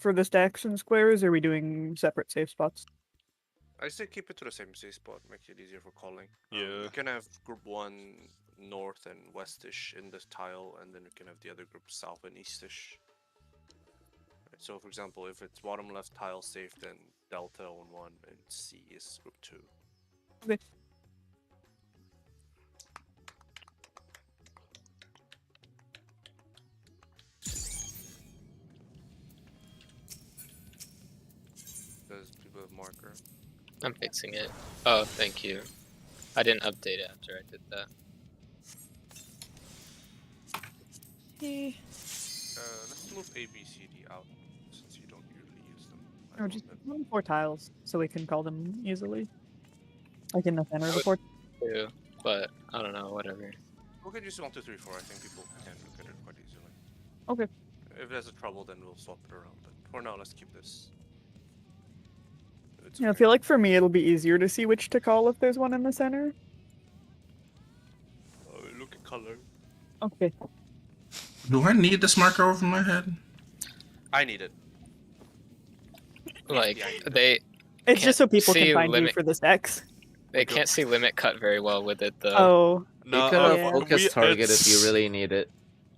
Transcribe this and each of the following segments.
for the stacks and squares, or are we doing separate safe spots? I say keep it to the same safe spot, make it easier for calling. Yeah. You can have group 1 north and westish in this tile, and then you can have the other group south and eastish. Right, so for example, if it's bottom left tile safe, then delta on 1 and C is group 2. Okay. Does people have marker? I'm fixing it. Oh, thank you. I didn't update it after I did that. Hey. Let's move A, B, C, D out since you don't usually use them. Or just 4 tiles so we can call them easily. Like in the center of the port. Too, but I don't know, whatever. We can use 1, 2, 3, 4. I think people can look at it quite easily. Okay. If there's a trouble, then we'll swap it around. But for now, let's keep this. Yeah, I feel like for me it'll be easier to see which to call if there's one in the center. Oh, look at color. Okay. Do I need this marker over my head? I need it. Like Yeah, they It's just so people see can find you limit- for the stacks. they can't see limit cut very well with it though. Oh. No, You could have yeah. focus target if you really need it.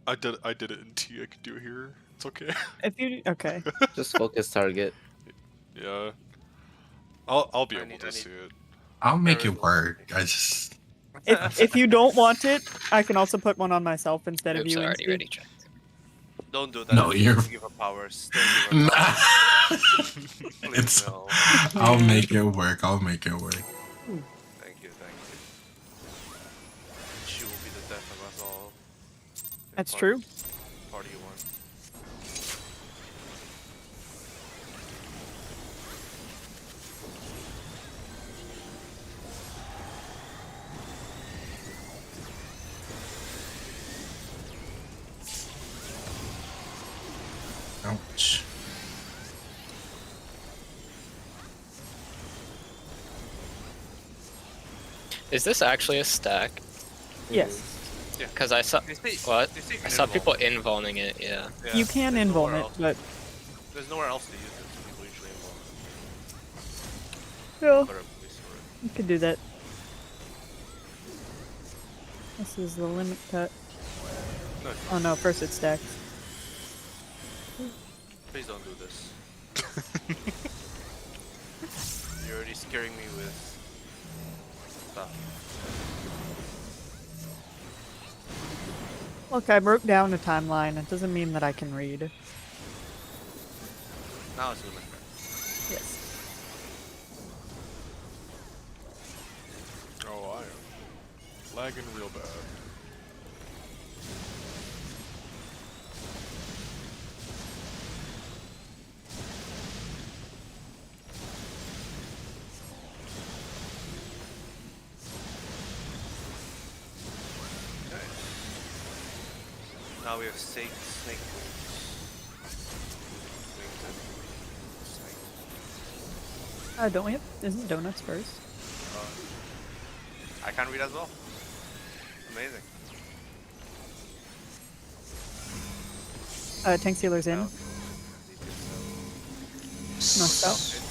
I did it in T. I can do it here. It's okay. If you okay. Just focus target. Yeah. I'll be I able need- to I need- see it. I'll make it work. I just If you don't want it, I can also put one on myself instead of Oops, you. I already Instead. ready checked. Don't do that. No, you're- Give her powers. Don't give her Nah. powers. Please, It's. no. I'll make it work. I'll make it work. Thank you, thank you. She will be the death of us all. In That's part- true. Party 1. Ouch. Is this actually a stack? Yes. Because I saw They say- what? they say you I can saw invuln. people involving it. Yeah. Yeah, You can there's invuln nowhere it, else- but There's nowhere else to use it, so people usually invuln well, it. But at least for it. you could do that. This is the limit cut. No, Oh no, first it stacks. please don't do this. You're already scaring me with stuff. Look, I broke down a timeline. It doesn't mean that I can read. Now it's limit cut. Yes. Oh, I am lagging real bad. Now we have snake wings. Wings and snake. Don't we have? Isn't donuts first? I can read as well. Amazing. Tank sealer's in. Now, Knocked out.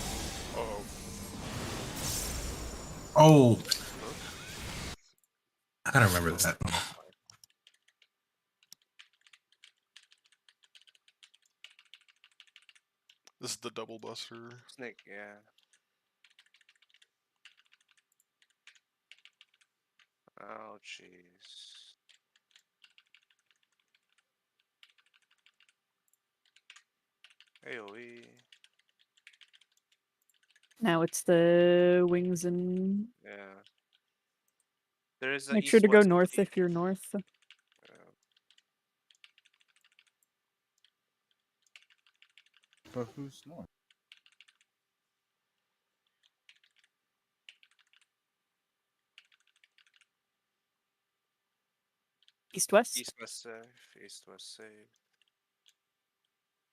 Uh-oh. Oh, I gotta remember that. This is the double buster. Snake, yeah. Oh, jeez. AoE. Now it's the wings and Yeah. There is a make sure to go east-west north key. if you're north. But who's north? East west. East-west safe. East-west safe.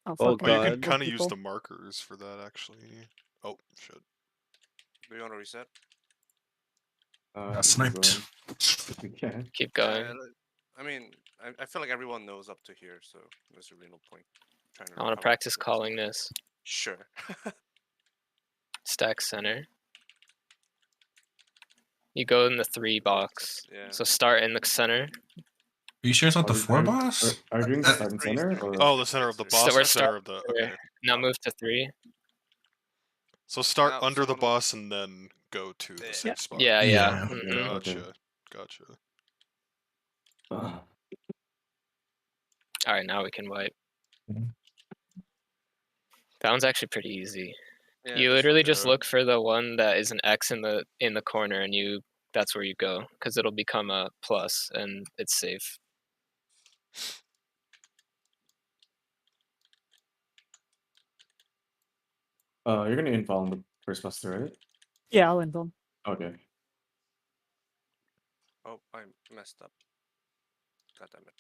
Oh, Oh, fucking Oh, you God. can wolf kind of use people. the markers for that, actually. Oh, shit. Do you want to reset? Got sniped. If we can. Keep going. I mean, I feel like everyone knows up to here, so there's really no point. Trying to I want to recover practice this. calling this. Sure. Stack center. You go in the 3 box. Yeah. So start in the center. Are you sure it's not the Are- 4 are- boss? Are you doing Uh, start and three center center. or? Oh, the center of the boss So we're or center of the. starting. Okay. Now move to 3. So start Now, under so the I'm- boss and then go to the Yeah. safe spot. Yeah, yeah. Yeah. mhm. Gotcha. Okay. Gotcha. All right, now we can wipe. Mhm. That one's actually pretty easy. Yeah, You this literally one, just look for the one that is an X in the corner, and that's where you go, because it'll become a plus, and it's safe. You're gonna involve the first buster, right? Yeah, I'll invul. Okay. Oh, I messed up. God damn it.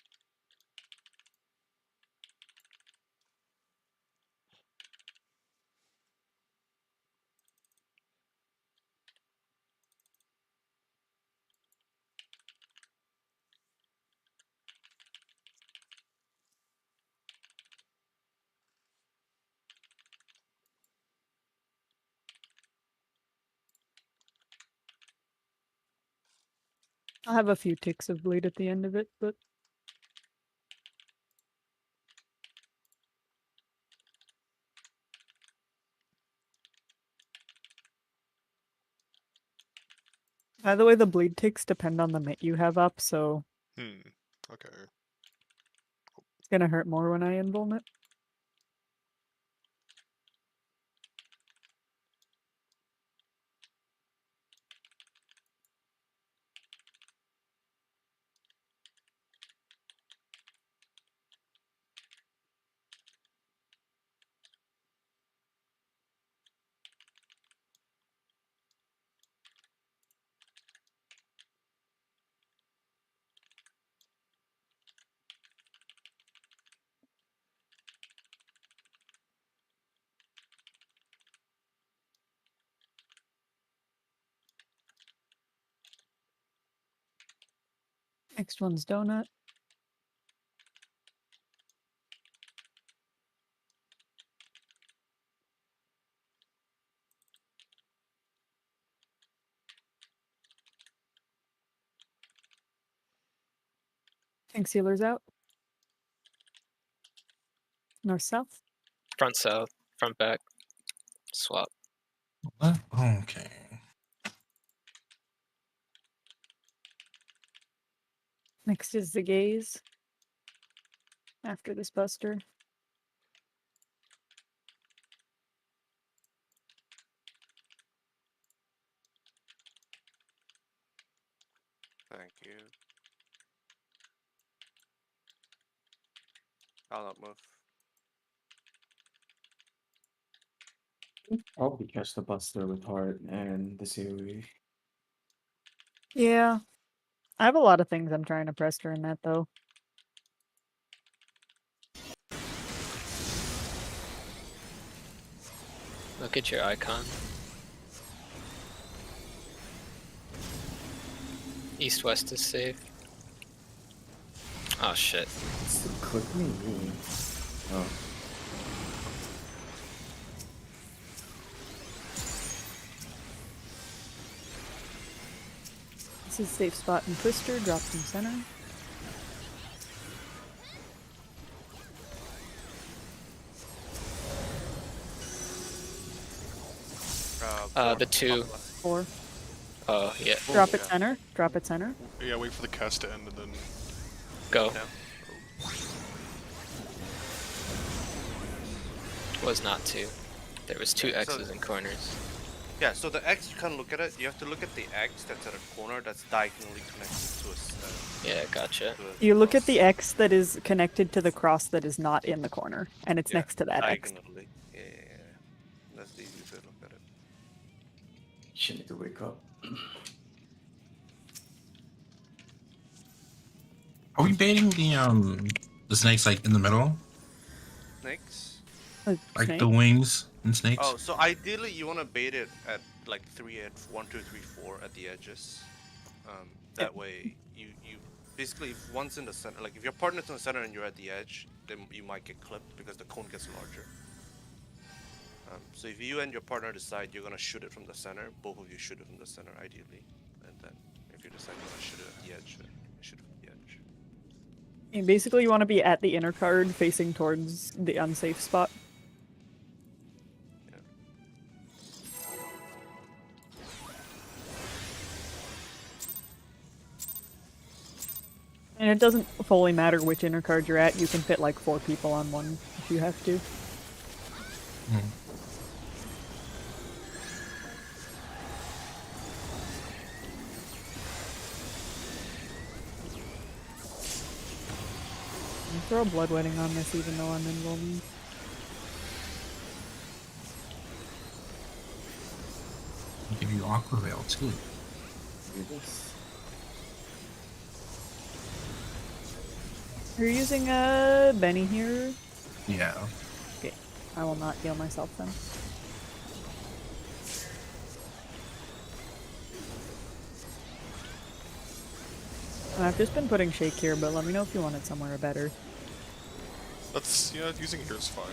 I'll have a few ticks of bleed at the end of it, but by the way, the bleed ticks depend on the mitt you have up, so Okay. it's gonna hurt more when I invul it. Next one's donut. Tank sealer's out. North south. Front south, front back, swap. What? Okay. Next is the gaze. After this buster. Thank you. I'll not move. Probably catch the buster with heart and the COE. Yeah. I have a lot of things I'm trying to press during that though. Look at your icon. East west is safe. Oh shit. Click me. Oh. This is safe spot and twister, drop from center. The 2. 4. Oh yeah. Drop it yeah. center. Drop it center. Yeah, wait for the cast to end and then. Go. Yeah. Was not 2. There was 2 Yeah, so- X's in corners. Yeah, so the X, you can't look at it. You have to look at the X that's at a corner that's diagonally connected to a. Yeah, gotcha. To a You look at cross. the X that is connected to the cross that is not in the corner, and it's Yeah, next to that X. diagonally. Yeah. That's the easiest way to look at it. Shit, need to wake up. Are we baiting the snakes like in the middle? Snakes? Like Snake. the wings and snakes? Oh, so ideally you want to bait it at like 3 at 1, 2, 3, 4 at the edges. That way you basically, if one's in the center, like if your partner's in the center and you're at the edge, you might get clipped because the cone gets larger. So if you and your partner decide you're gonna shoot it from the center, both of you shoot it from the center ideally, and then if you decide you wanna shoot it at the edge, then you shoot it from the edge. And basically, you want to be at the inner card, facing towards the unsafe spot. Yeah. And it doesn't fully matter which inner card you're at. You can fit like 4 people on one if you have to. Throw bloodwetting on this even though I'm involved. I'll give you Aqua Veil too. Do this. You're using Benny here. Yeah. Okay, I will not heal myself then. I've just been putting Shake here, but let me know if you want it somewhere better. That's, yeah, using here is fine.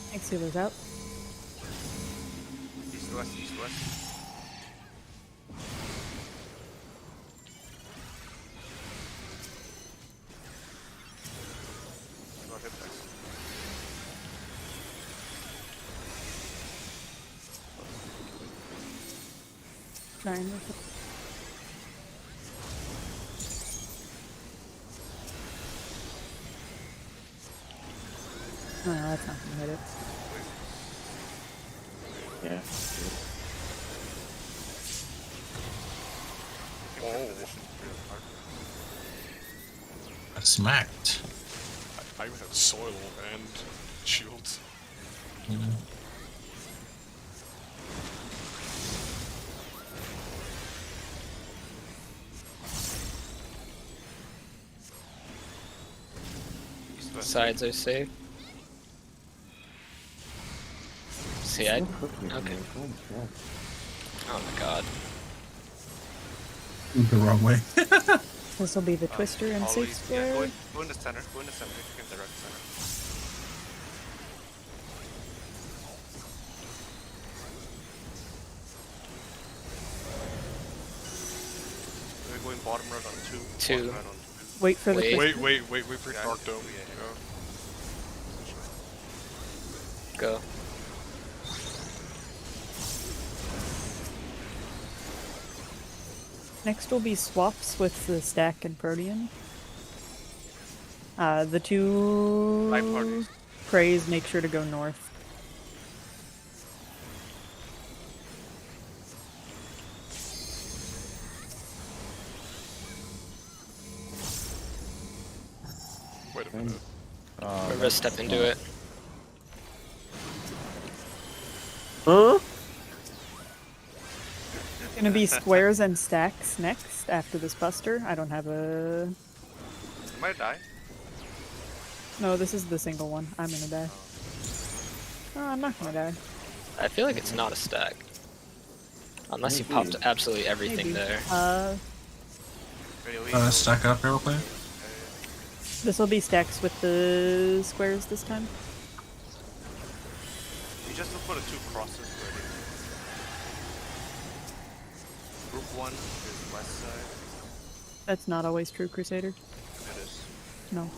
Thanks, healers out. East west, east west. Not hit dice. Trying to. Oh, no, that's not gonna hit it. Yeah. Oh, I smacked. I even have soil and shields. You know? East west. Sides are safe. See, I. Still cooking, Okay. man. Holy crap. Oh my god. The wrong way. This will be the twister and safe Always, yeah, square. go in the center. Go in the center. If you can direct center. We're going bottom right on 2. Two. Bottom right on 2. Wait for the Wait. twister. Wait for Yeah, Dark Dome. yeah, yeah. Go. Go. Next will be swaps with the stack and Protean. The Light two parties. praise make sure to go north. Wait a minute. Remember to step into it. Huh? Gonna be squares and stacks next after this buster. I don't have a. You might die. No, this is the single one. I'm gonna die. Oh, I'm not gonna die. I feel like it's not a stack. Unless you Maybe. popped absolutely everything Maybe. there. Really, Stack up real quick. This will be stacks with the squares this time. You just look for the 2 crosses ready. Group 1 is west side. That's not always true, Crusader. It is. No.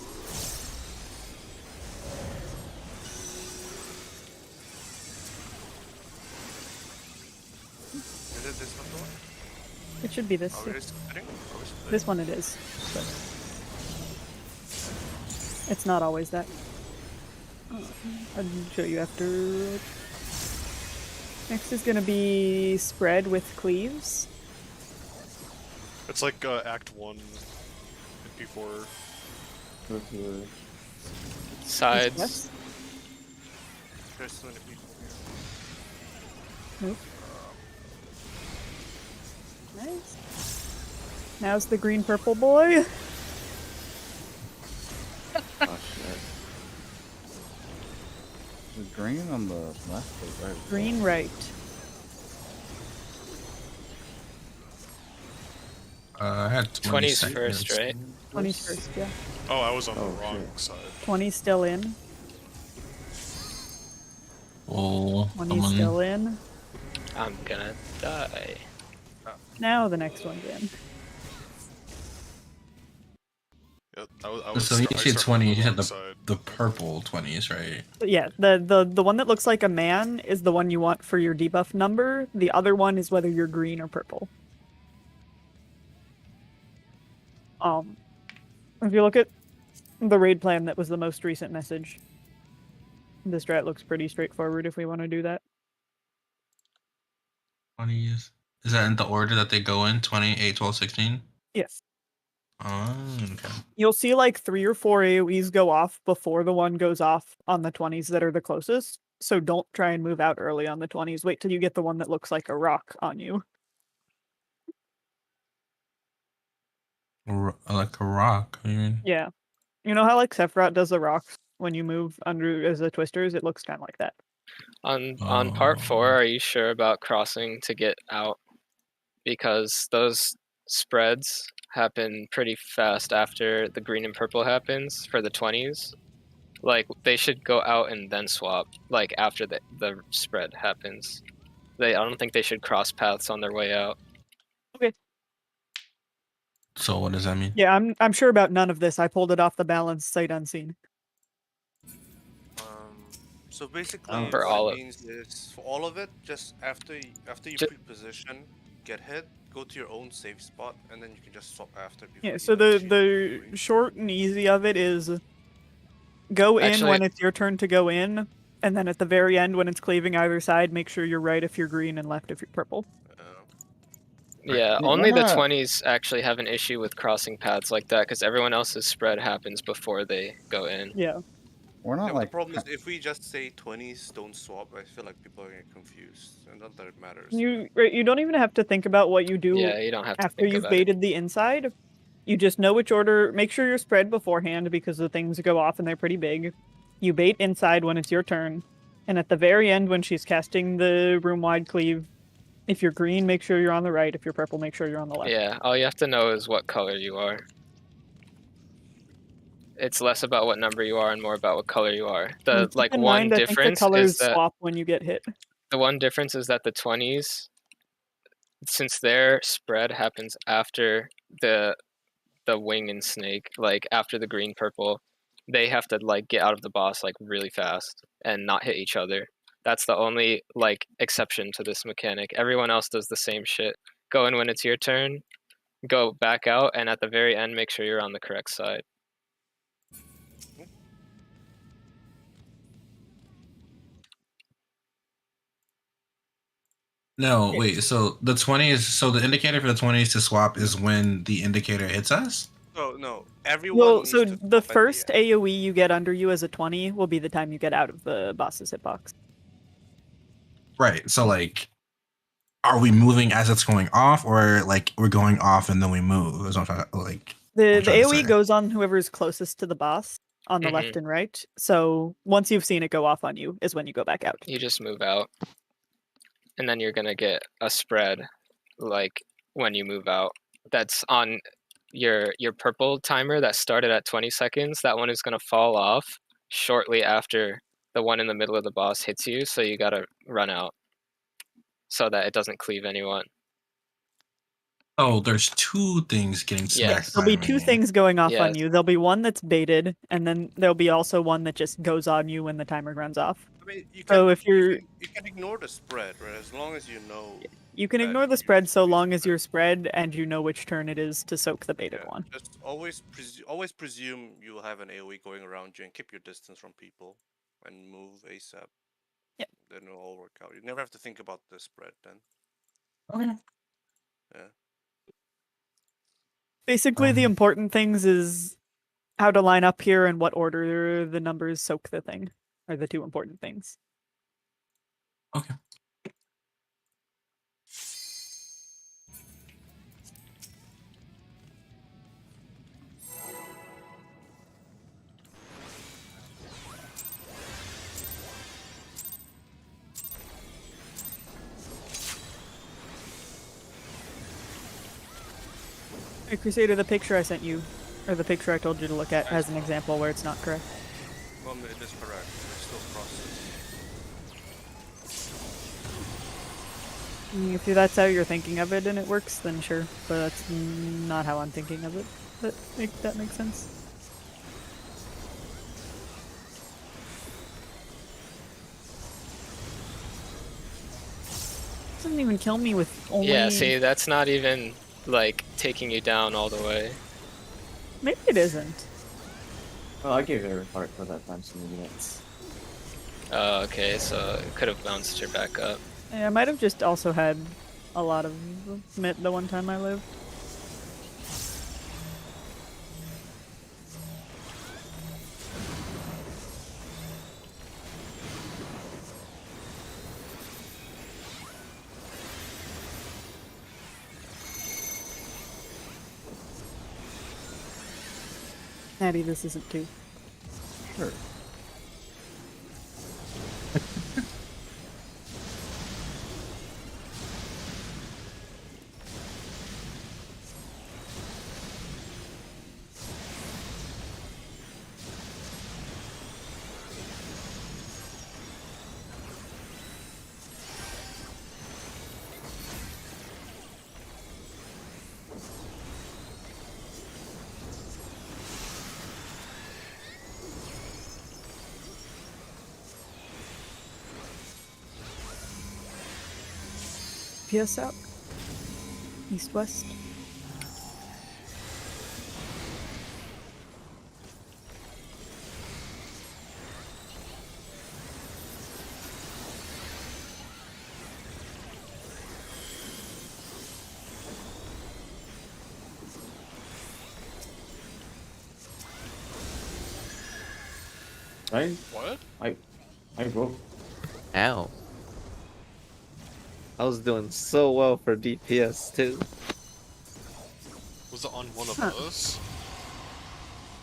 Is this not the one? It should be this. Are we splitting? Are we splitting? This one it is. But it's not always that. I'll show you after. Next is gonna be spread with cleaves. It's like Act 1 in P4. Go to the Sides. Yes. There's so many people here. Nope. Nice. Now's the green purple boy. Oh shit. Is green on the left or right? Green right. I had 20 20s seconds. first, right? 20's first, yeah. Oh, I was on Oh, the wrong shit. side. 20's still in. Oh, 20's still in. I'm gonna die. Now the next one's in. Yeah, I was So you I see started 20, on you the had wrong the side. the purple 20s, right? But yeah, the one that looks like a man is the one you want for your debuff number. The other one is whether you're green or purple. If you look at the raid plan that was the most recent message, the strat looks pretty straightforward if we want to do that. 20s. Is that in the order that they go in? 20, 8, 12, 16? Yes. Oh, okay. You'll see like 3 or 4 AoEs go off before the one goes off on the 20s that are the closest. So don't try and move out early on the 20s. Wait till you get the one that looks like a rock on you. Like a rock. I mean, Yeah. You know how like Sephiroth does the rocks when you move under as the twisters? It looks kind of like that. On part 4, Oh. are you sure about crossing to get out? Because those spreads happen pretty fast after the green and purple happens for the 20s. Like, they should go out and then swap, like, after the spread happens. I don't think they should cross paths on their way out. So what does that mean? Yeah, I'm sure about none of this. I pulled it off the balance sight unseen. So basically, For what all it of- means is for all of it, just after you Ju- pre-position, get hit, go to your own safe spot, and then you can just swap after. Before Yeah, he so knows you the green. short and easy of it is go in Actually- when it's your turn to go in, and then at the very end when it's cleaving either side, make sure you're right if you're green and left if you're purple. Yeah, Why only the not- 20s actually have an issue with crossing paths like that, because everyone else's spread happens before they go in. Yeah. We're Yeah, not but like the problem is if we just say 20s don't swap, I feel like people are getting confused, and not that it matters. You don't even have to think about what you do Yeah, you don't have to after think you've about it. baited the inside. You just know which order. Make sure you're spread beforehand because the things go off and they're pretty big. You bait inside when it's your turn, and at the very end when she's casting the room-wide cleave, if you're green, make sure you're on the right. If you're purple, make sure you're on the left. Yeah, all you have to know is what color you are. It's less about what number you are and more about what color you are. And The keep like in one mind, I think difference the colors is that swap when you get hit. the one difference is that the 20s, since their spread happens after the wing and snake, like after the green purple, they have to like get out of the boss like really fast and not hit each other. That's the only like exception to this mechanic. Everyone else does the same shit. Go in when it's your turn, go back out, and at the very end make sure you're on the correct side. No, wait. So the 20s. So the indicator for the 20s to swap is when the indicator hits us. So no, everyone. Well, needs so to the swap at first end. AoE you get under you as a 20 will be the time you get out of the boss's hitbox. Right. So like, are we moving as it's going off, or like we're going off and then we move? Is what I'm trying to, like. The I'm trying to AoE say. goes on whoever's closest to the boss on the left and right. So once you've seen it go off on you is when you go back out. You just move out, and then you're gonna get a spread like when you move out. That's on your purple timer that started at 20 seconds. That one is gonna fall off shortly after the one in the middle of the boss hits you, so you gotta run out so that it doesn't cleave anyone. Oh, there's two things getting smacked. Yes. There'll be by two me. things going off on Yes. you. There'll be one that's baited, and then there'll be also one that just goes on you when the timer runs off. I mean, you So can, if you're you can ignore the spread, right? As long as you know. You can ignore the spread so long as you're spread and you know which turn it is to soak the baited one. Just always presume you will have an AoE going around you and keep your distance from people and move ASAP. Yep. Then it'll all work out. You never have to think about the spread then. Okay. Yeah. Basically, the important things is how to line up here and what order the numbers soak the thing are the two important things. Okay. Hey, Crusader, the picture I sent you, or the picture I told you to look at, has an example where it's not correct. Well, it is correct. It's still processed. If that's how you're thinking of it and it works, then sure. But that's not how I'm thinking of it. That makes sense. Doesn't even kill me with only. Yeah, see, that's not even like taking you down all the way. Maybe it isn't. Oh, I gave her heart for that time, so maybe that's. Oh, okay, so it could have bounced her back up. Yeah, I might have just also had a lot of Smit the one time I lived. Natty, this isn't too. Sure. PS out. East west. Right? What? I wrote. Ow. I was doing so well for DPS too. Was it on one of Huh. us?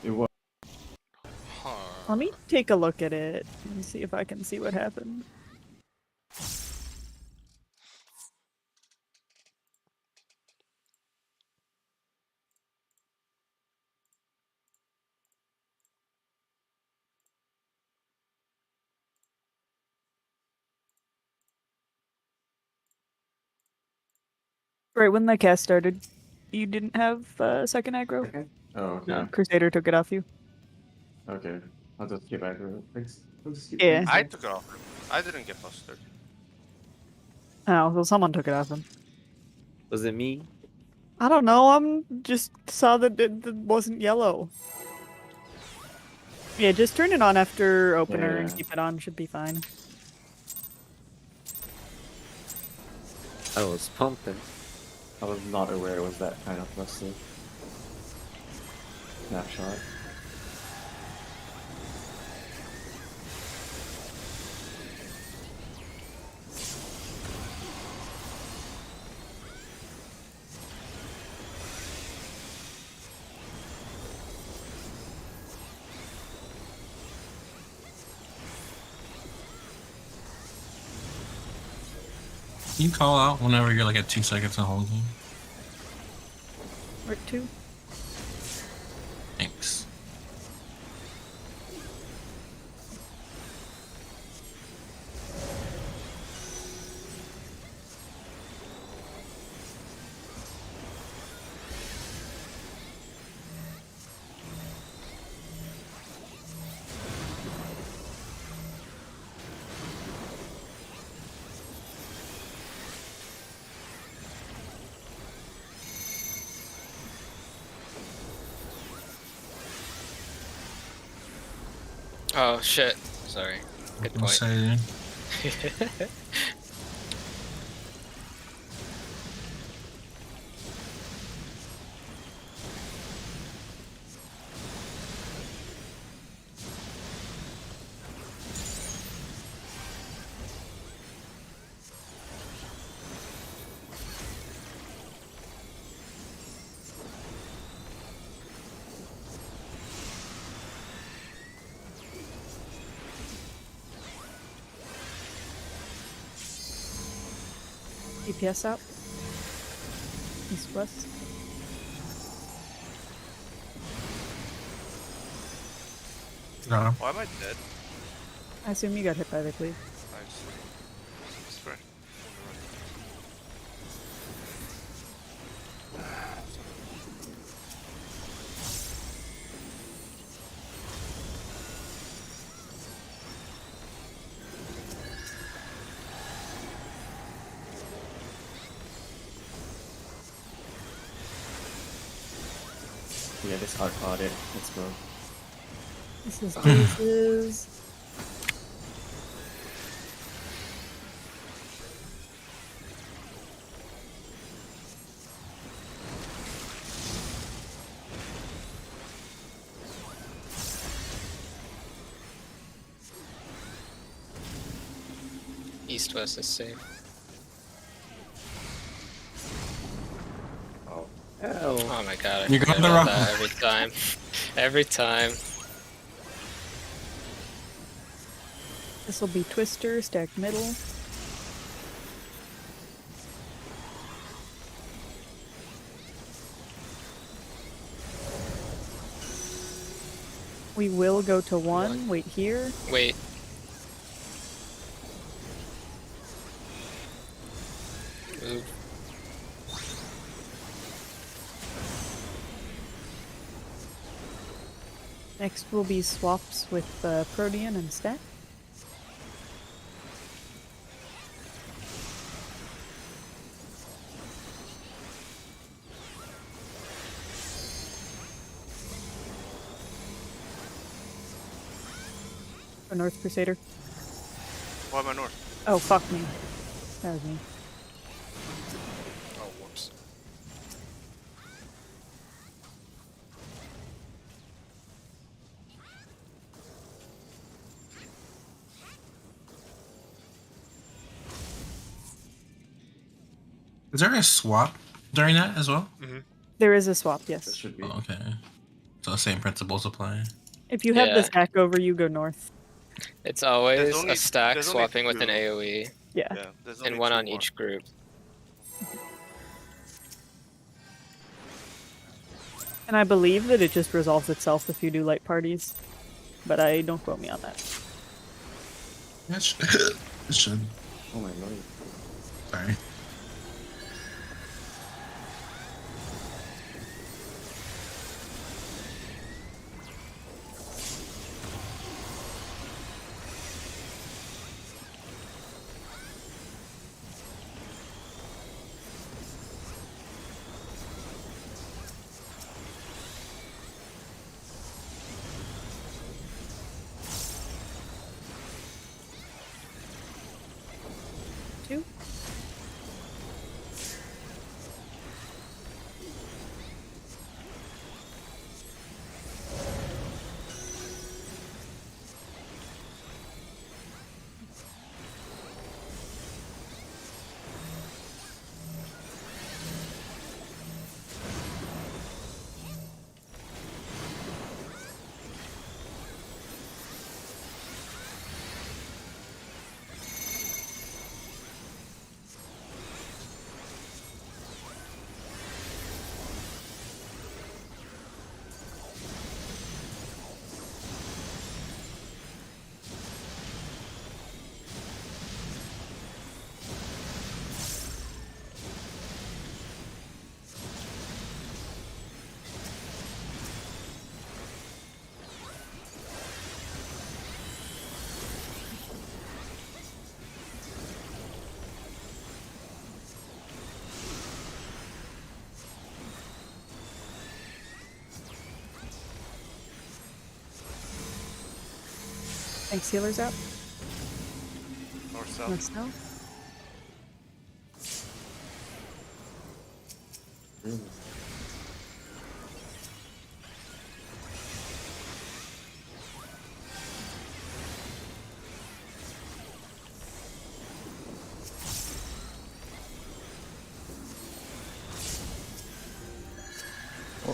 It was. Huh. Let me take a look at it and see if I can see what happened. Right when the cast started, you didn't have second aggro. Okay. Oh, okay. No, Crusader took it off you. Okay. I'll just keep aggro. Thanks. I'll just keep Yeah. things I up. took it off him. I didn't get busted. Oh, well, someone took it off him. Was it me? I don't know. I'm just saw that it wasn't yellow. Yeah, just turn it on after opener and Yeah. keep it on. Should be fine. I was pumping. I was not aware it was that kind of rusty. Snapshot. Can you call out whenever you're like at 2 seconds and holding? Right two. Thanks. Oh shit. Sorry. Good I'll point. say DPS out. East west. got him. Why am I dead? I assume you got hit by the cleave. Nice. Spread. Yeah, this hard caught it. Let's go. This is Jesus. East west is safe. Hell. Oh my god, I You forget got the about wrong- that every time. Every time. This will be Twister, stacked middle. We will go to one. Wait here. Wait. Move. Next will be swaps with Protean and Stat. For North Crusader. Why am I north? Oh, fuck me. That was me. Oh, whoops. Is there a swap during that as well? There is a swap, This yes. should be. Oh, okay. So the same principles apply. If you have the Yeah. stack over, you go north. It's always only- a stack there's only swapping with an two. AoE, Yeah. Yeah, there's and only one two on more. each group. And I believe that it just resolves itself if you do light parties. But I don't quote me on that. Yeah, it should. Oh my lord. Sorry. Two. Thanks, healers out. North south. North south.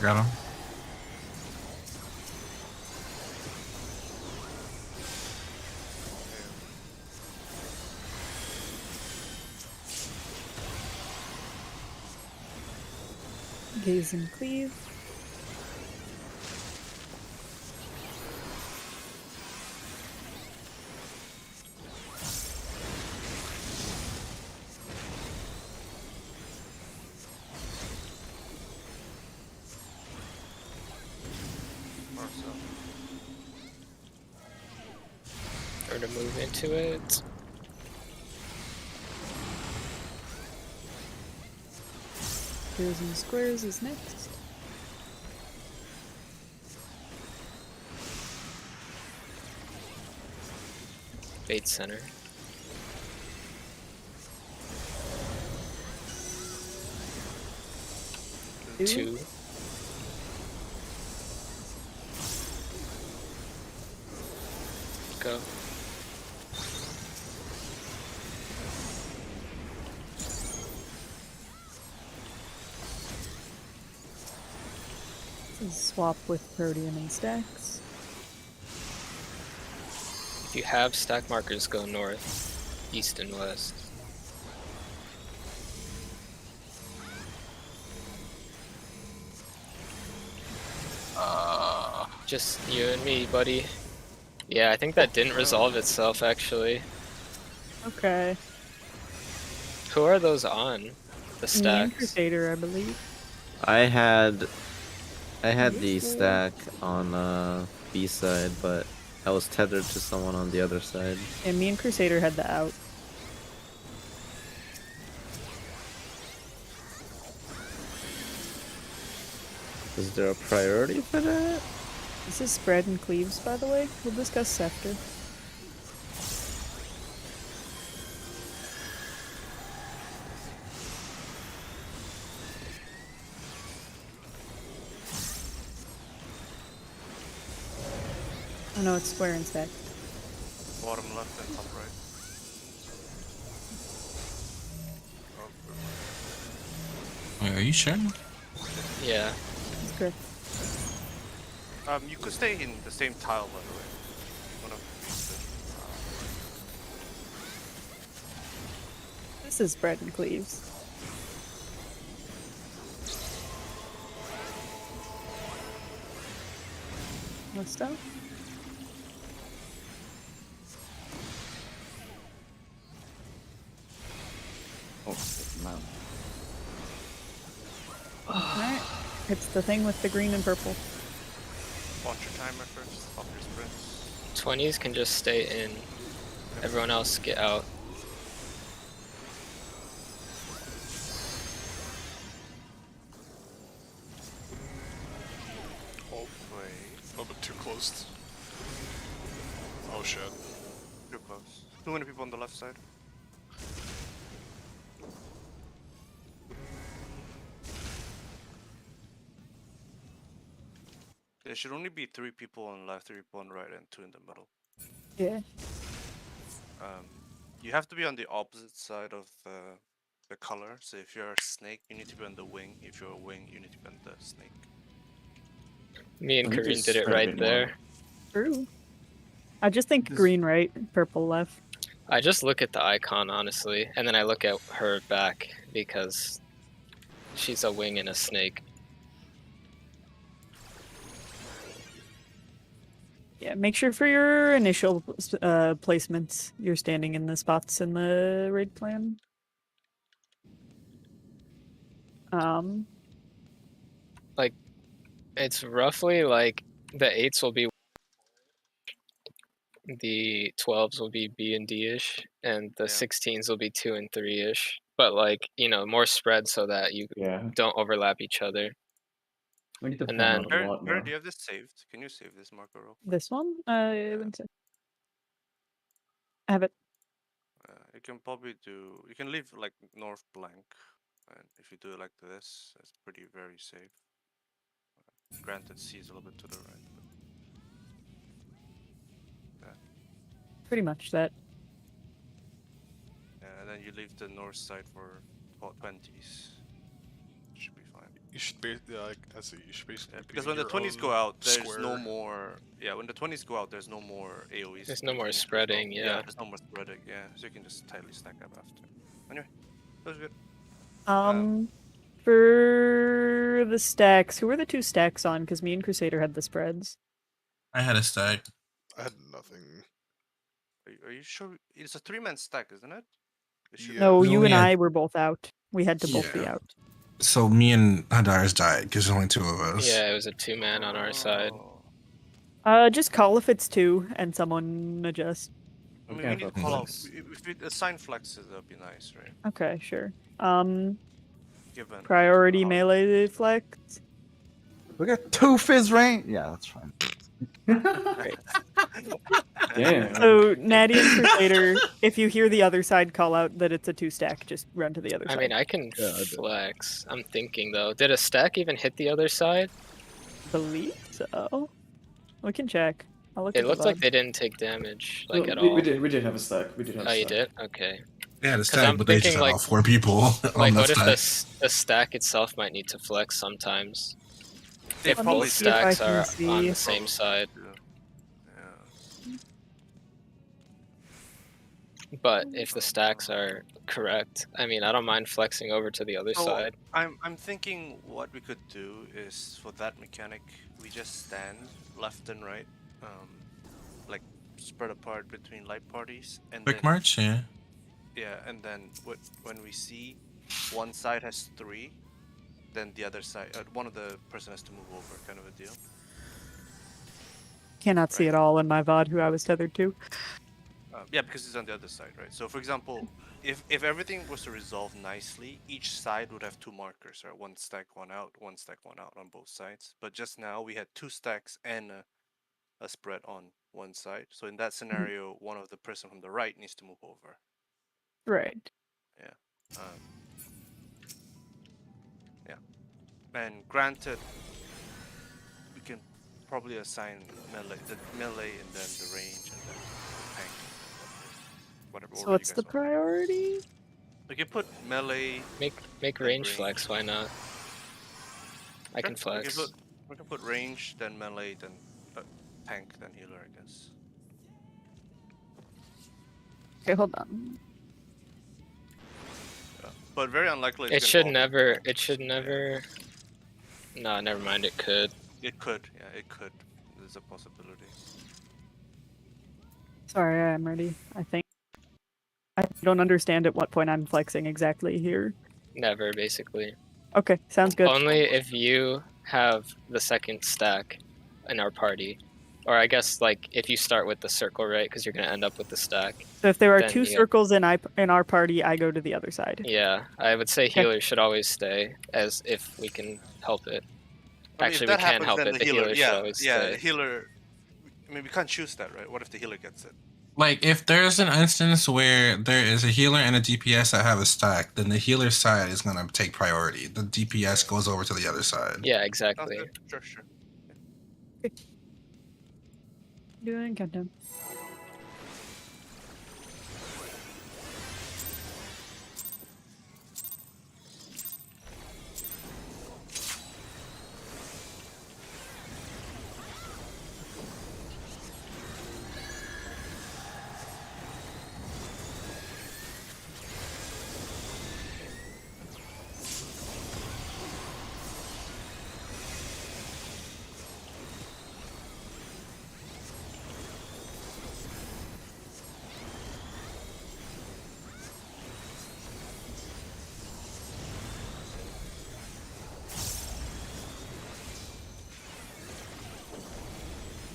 Got him. Gaze and cleave. North south. Or to move into it. Squares and squares is next. Bait center. Two. Go. This is swap with Protean and stacks. If you have stack markers, go north, east, and west. Just you and me, buddy. Yeah, I think that didn't resolve itself, actually. Okay. Who are those on? The Me and stacks. Crusader, I believe. I had the Yes, stack on B side, but I was tethered to someone on the other side. And me and Crusader had the out. Is there a priority for that? This is spread and cleaves, by the way. We'll discuss Scepter. Oh no, it's square and stack. Bottom left and top right. Oh, Wait, are you sure? Yeah. That's correct. you could stay in the same tile, by the way. One of the This is spread and cleaves. What's up? Oh, man. Alright. It's the thing with the green and purple. watch your timer first, off your sprints. 20s can just stay in. Everyone else get out. Oh, Wait, a little bit too close. Oh shit. too close. Too many people on the left side. There should only be 3 people on the left, 3 people on the right, and 2 in the middle. Yeah. You have to be on the opposite side of the color. So if you're a snake, you need to be on the wing. If you're a wing, you need to be on the snake. Me and We need to Kareen did it spread a right bit more. there. True. I just think This- green right, purple left. I just look at the icon, honestly, and then I look at her back because she's a wing and a snake. Yeah, make sure for your initial placements, you're standing in the spots in the raid plan. It's roughly like the 8s will be, the 12s will be B and D-ish, and the Yeah. 16s will be 2 and 3-ish. But like, you know, more spread so that you Yeah, don't overlap each other. we need to And plan then- out a lot Where more. do you have this saved? Can you save this marker real quick? This one? Yeah. One sec. I have it. You can probably do. You can leave like north blank, and if you do it like this, it's pretty very safe. Granted, C is a little bit to the right, but Pretty much that. yeah, and then you leave the north side for 20s. Should be fine. You should like I see. You should basically Yeah, be because when the your 20s own go out, there's square. no more. Yeah, when the 20s go out, there's no more AoEs. There's no that more you need to spreading, resolve. yeah. There's no more spreading. Yeah, so you can just tightly stack up after. Anyway, that was good. For the stacks, who were the 2 stacks on? Because me and Crusader had the spreads. I had a stack. I had nothing. Are you sure? It's a 3-man stack, isn't it? It should be. No, We you only and had- I were both out. We had to both be Yeah. out. So me and Hadar's died because there's only 2 of us. Yeah, it was a 2-man on our side. Oh. Just call if it's 2 and someone adjust. I mean, Okay, we need to but call out. flex. If we assign flexes, that'd be nice, right? Okay, sure. Given Priority how- melee flex. We got 2 fizz range. Yeah, that's fine. Damn. So Natty and Crusader, if you hear the other side call out that it's a 2 stack, just run to the other I side. mean, I can Yeah, I did. flex. I'm thinking though. Did a stack even hit the other side? believe so. We can check. I'll look It at the looked like VOD. they didn't take damage like No, at we all. did have a stack. We did have Oh, a you stack. did? Okay. They had a 'Cause stack, I'm but they just thinking, had like- all 4 people Like, on the what if stack. the stack itself might need to flex sometimes? They If Let me probably both see if I stacks can are on see. the same side. Yeah. But if the stacks are correct, I mean, I don't mind flexing over to the other So, side. I'm thinking what we could do is for that mechanic, we just stand left and right, like spread apart between light parties, and Quick then march, yeah. yeah, and then when we see one side has 3, then the other side, one of the person has to move over, kind of a deal. Cannot see Right. it all in my VOD who I was tethered to. Yeah, because it's on the other side, right? So, for example, if everything was to resolve nicely, each side would have 2 markers, right? 1 stack, 1 out, 1 stack, 1 out on both sides. But just now we had 2 stacks and a spread on one side. So in that scenario, one of the person from the right needs to move over. Right. Um, yeah, and granted, we can probably assign the melee and then the range and then tank. Whatever So order what's you the guys want. priority? We can put melee. Make range range. flex, why not? I can Sure, flex. We can put range, then melee, then tank, then healer, I guess. Okay, hold on. But very unlikely. It it's should gonna involve never. tanks. It should never. No, never mind. It could. It could. Yeah, it could. There's a possibility. Sorry, I'm ready, I think. I don't understand at what point I'm flexing exactly here. Never, basically. Okay, sounds good. Only if you have the second stack in our party. Or I guess, like, if you start with the circle, right? Because you're going to end up with the stack. So if there are then 2 you- circles in our party, I go to the other side. Yeah, I would say Okay. healers should always stay, as if we can help it. I mean, if Actually, we that can happens, help then it. The healer should always yeah, stay. the healer. I mean, we can't choose that, right? What if the healer gets it? Like, if there's an instance where there is a healer and a DPS that have a stack, then the healer side is going to take priority. The DPS goes over to the other side. Yeah, Sounds exactly. good. Sure. Doing countdown.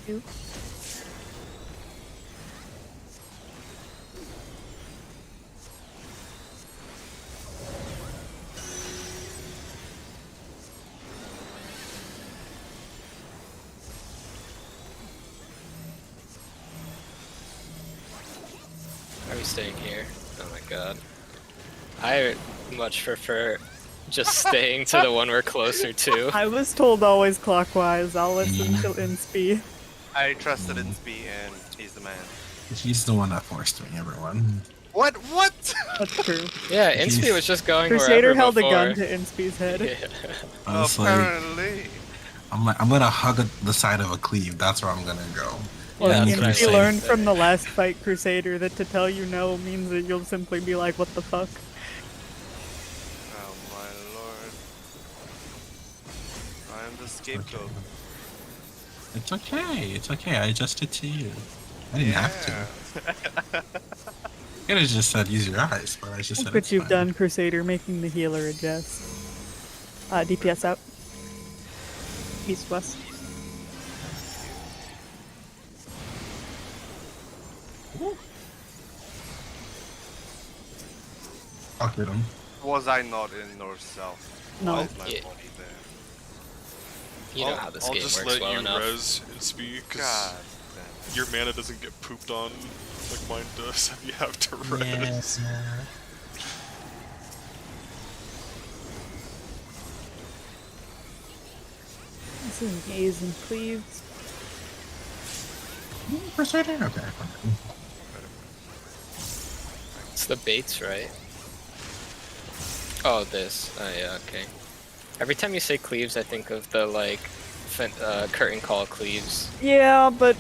You. staying here. Oh my god. I much prefer just staying to the one we're closer to. I was told always clockwise. I'll listen Yeah. to Inspi. I trusted Inspi, and he's the man. He's the one that forced me, everyone. What? What? That's true. Yeah, Inspi was just going Crusader wherever held before. a gun to Inspi's head. Yeah. I was like, Apparently. I'm gonna hug the side of a cleave. That's where I'm gonna go. Well, Yeah, And that's what I Inspi think. learned from the last fight, Crusader, that to tell you no means that you'll simply be like, what the fuck? Oh my lord. I am the scapegoat. It's okay. It's okay. I adjusted to you. I didn't have to. I could have just said use your eyes, but I just Look said what it's you've fine. done, Crusader, making the healer adjust. DPS out. East, west. I'll get him. Was I not in north south? No. Why is my Yeah. body there? You know how this I'll game just works let well you enough. res Inspi, because God damn. your mana doesn't get pooped on like mine does if you have to res. This is gaze and cleaves. Crusader? Okay. fine. It's the baits, right? Oh, this. Oh, yeah, okay. Every time you say cleaves, I think of the, like, curtain call cleaves. Yeah, but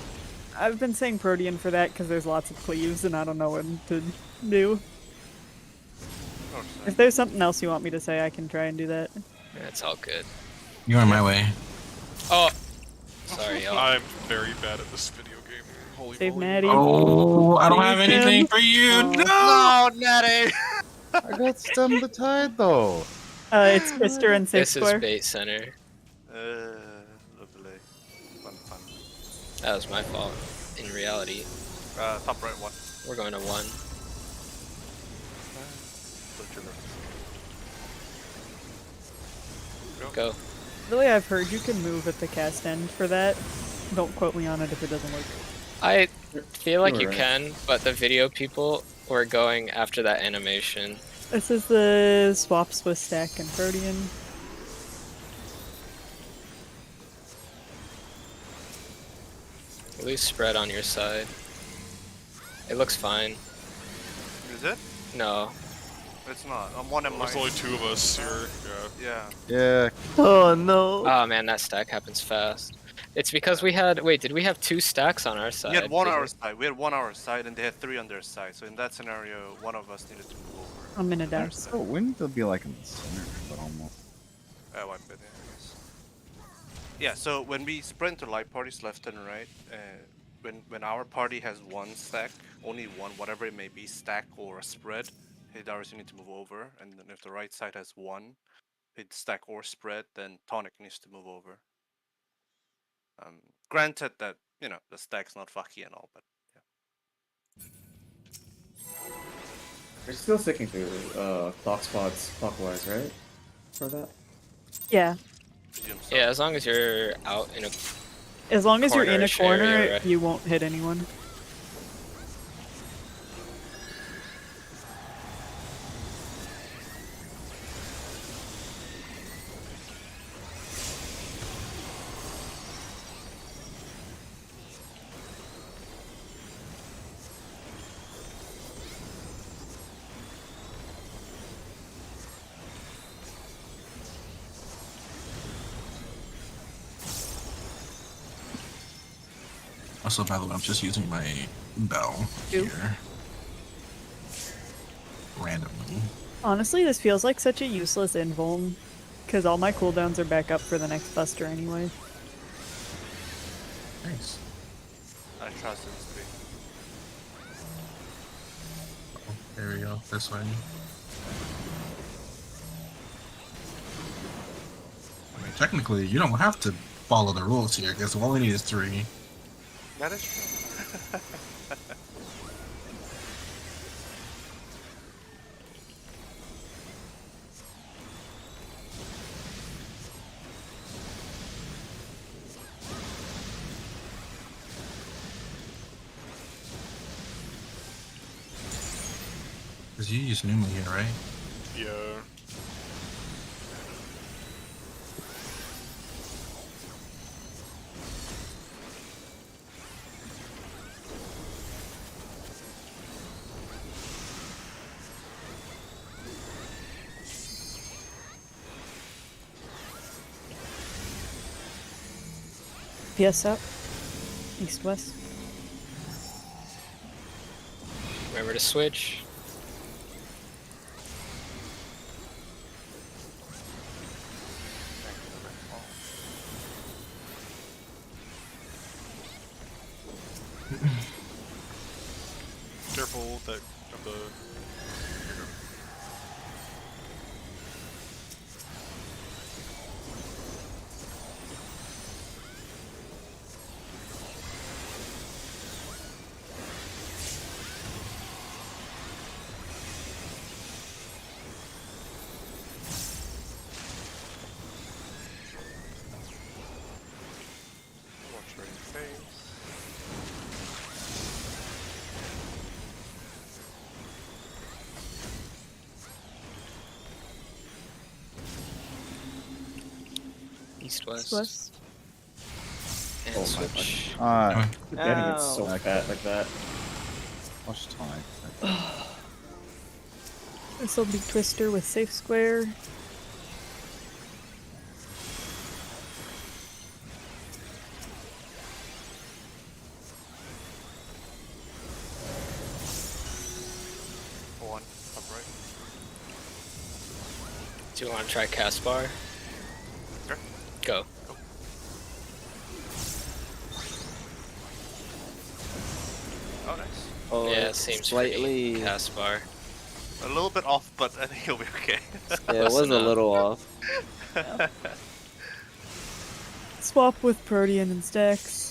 I've been saying Protean for that because there's lots of cleaves and I don't know what to do. North If side. there's something else you want me to say, I can try and do that. That's all good. You're on my way. Oh! Sorry, y'all. I'm very bad at this video game. Holy Save moly. Natty. Oh, I don't have Ethan. anything for you. Oh. No. No, Natty! I got stem the tide though. It's Fister and Safe This is Square. bait center. Lovely. Fun. That was my fault. In reality, Top right one. we're going to 1. Look to left. Go. The way I've heard, you can move at the cast end for that. Don't quote me on it if it doesn't work. I feel like You you were right. can, but the video people were going after that animation. This is the swaps with Stack and Protean. At least spread on your side. It looks fine. Is it? No. It's not. I'm one in my. There's only 2 of us here. Yeah. Yeah. Yeah. Oh no. Oh man, that stack happens fast. It's because we had. Wait, did we have 2 stacks on our side? We had 1 on our Because- side. We had 1 on our side, and they had 3 on their side. So in that scenario, one of us needed to move over. I'm in a dash. Oh, we need to be like in the center, but almost. Wipe it, yeah, I guess. Yeah. So when we sprint to light parties left and right, when our party has 1 stack, only 1, whatever it may be, stack or a spread, Hidari's need to move over, and then if the right side has 1, hit stack or spread, then Tonic needs to move over. Granted that the stack's not fucky and all, but You're still sticking to clock spots clockwise, right? For that? Yeah. presume so. Yeah, as long as you're out in a. As long as you're in a Cornerish corner, area, right? you won't hit anyone. Also, by the way, I'm just using my bell Ew. here. Randomly. Honestly, this feels like such a useless invuln, because all my cooldowns are back up for the next buster anyway. Nice. I trust Inspi. There we go. This way. I mean, technically, you don't have to follow the rules here, because all we need is 3. That is true. Because you use Numa here, right? Yeah. PS up. East west. Remember to switch. Careful that of the. Watch right face. East west. East west. And Oh my switch. Alright, Getting it so Ow. fat like that. much time. This will be Twister with safe square. One upright. Do you want to try Caspar? Sure. Go. Oh, nice. Oh, Yeah, it's seems slightly. pretty Caspar. A little bit off, but I think he'll be okay. Yeah, it was Close a enough. little off. Swap with Protean and Stacks.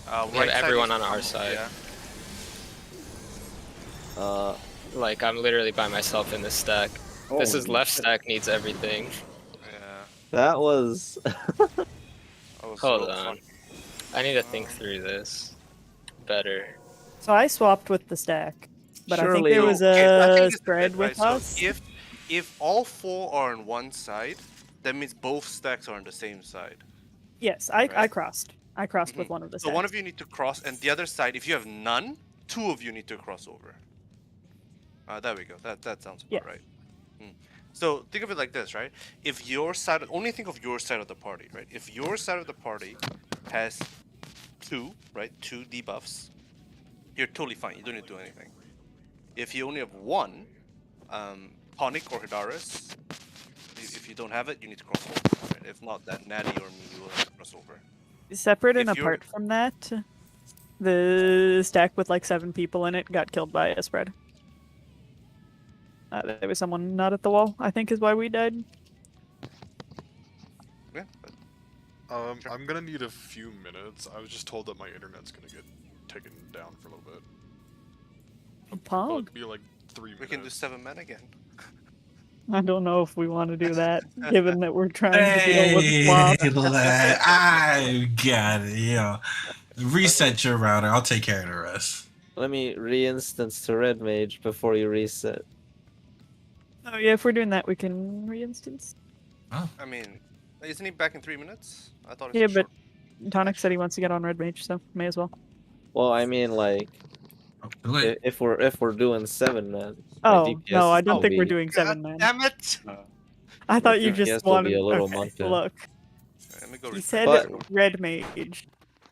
We have Right side everyone is on our normal, side. Yeah. Like, I'm literally by myself in this stack. This is Holy left shit. stack needs everything. Yeah. That was. That was Hold so on. fun. I need to think through this better. So I swapped with the stack, but I think Surely- there was Okay, I think a this is spread it, with right? us. So if all four are on one side, that means both stacks are on the same side. Yes, I Right. crossed. I crossed with Mhm. one of the So stacks. one of you need to cross, and the other side, if you have none, two of you need to cross over. There we go. That sounds about Yeah. right. So think of it like this, right? If your side, only think of your side of the party, right? If your side of the party has two, right, two debuffs, you're totally fine. You don't need to do anything. If you only have one, Tonic or Hidaris, if you don't have it, you need to cross over. Right? If not, then Natty or me will have to cross over. Separate and if you're- apart from that, the stack with like 7 people in it got killed by a spread. There was someone not at the wall, I think is why we died. Yeah, but Sure. I'm gonna need a few minutes. I was just told that my internet's gonna get taken down for a little bit. Well, Pog. it'll be like 3 minutes. we can do 7 men again. I don't know if we want to do that, given that we're trying to deal with swap. I got it. Yo, reset your router. I'll take care of the rest. Let me re-instance to Red Mage before you reset. Oh yeah, if we're doing that, we can re-instance. I mean, isn't he back in 3 minutes? I thought it Yeah, was but short. Tonic said he wants to get on Red Mage, so may as well. Well, I mean, like, Oh, too late. if we're doing 7 men. my Oh DPS no, I is don't gonna think we're be- doing 7 man. Damn it! I thought you DPS just will wanted. be a little Okay, monkey. look, Let me go he refresh said my But- screen. Red Mage.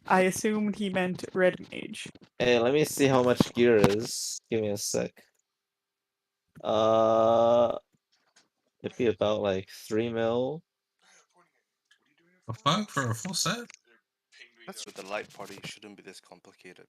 I assumed he meant Red Mage. Hey, let me see how much gear is. Give me a sec. It'd be about like 3 mil. The fuck for a full set? That's with the light party. Shouldn't be this complicated.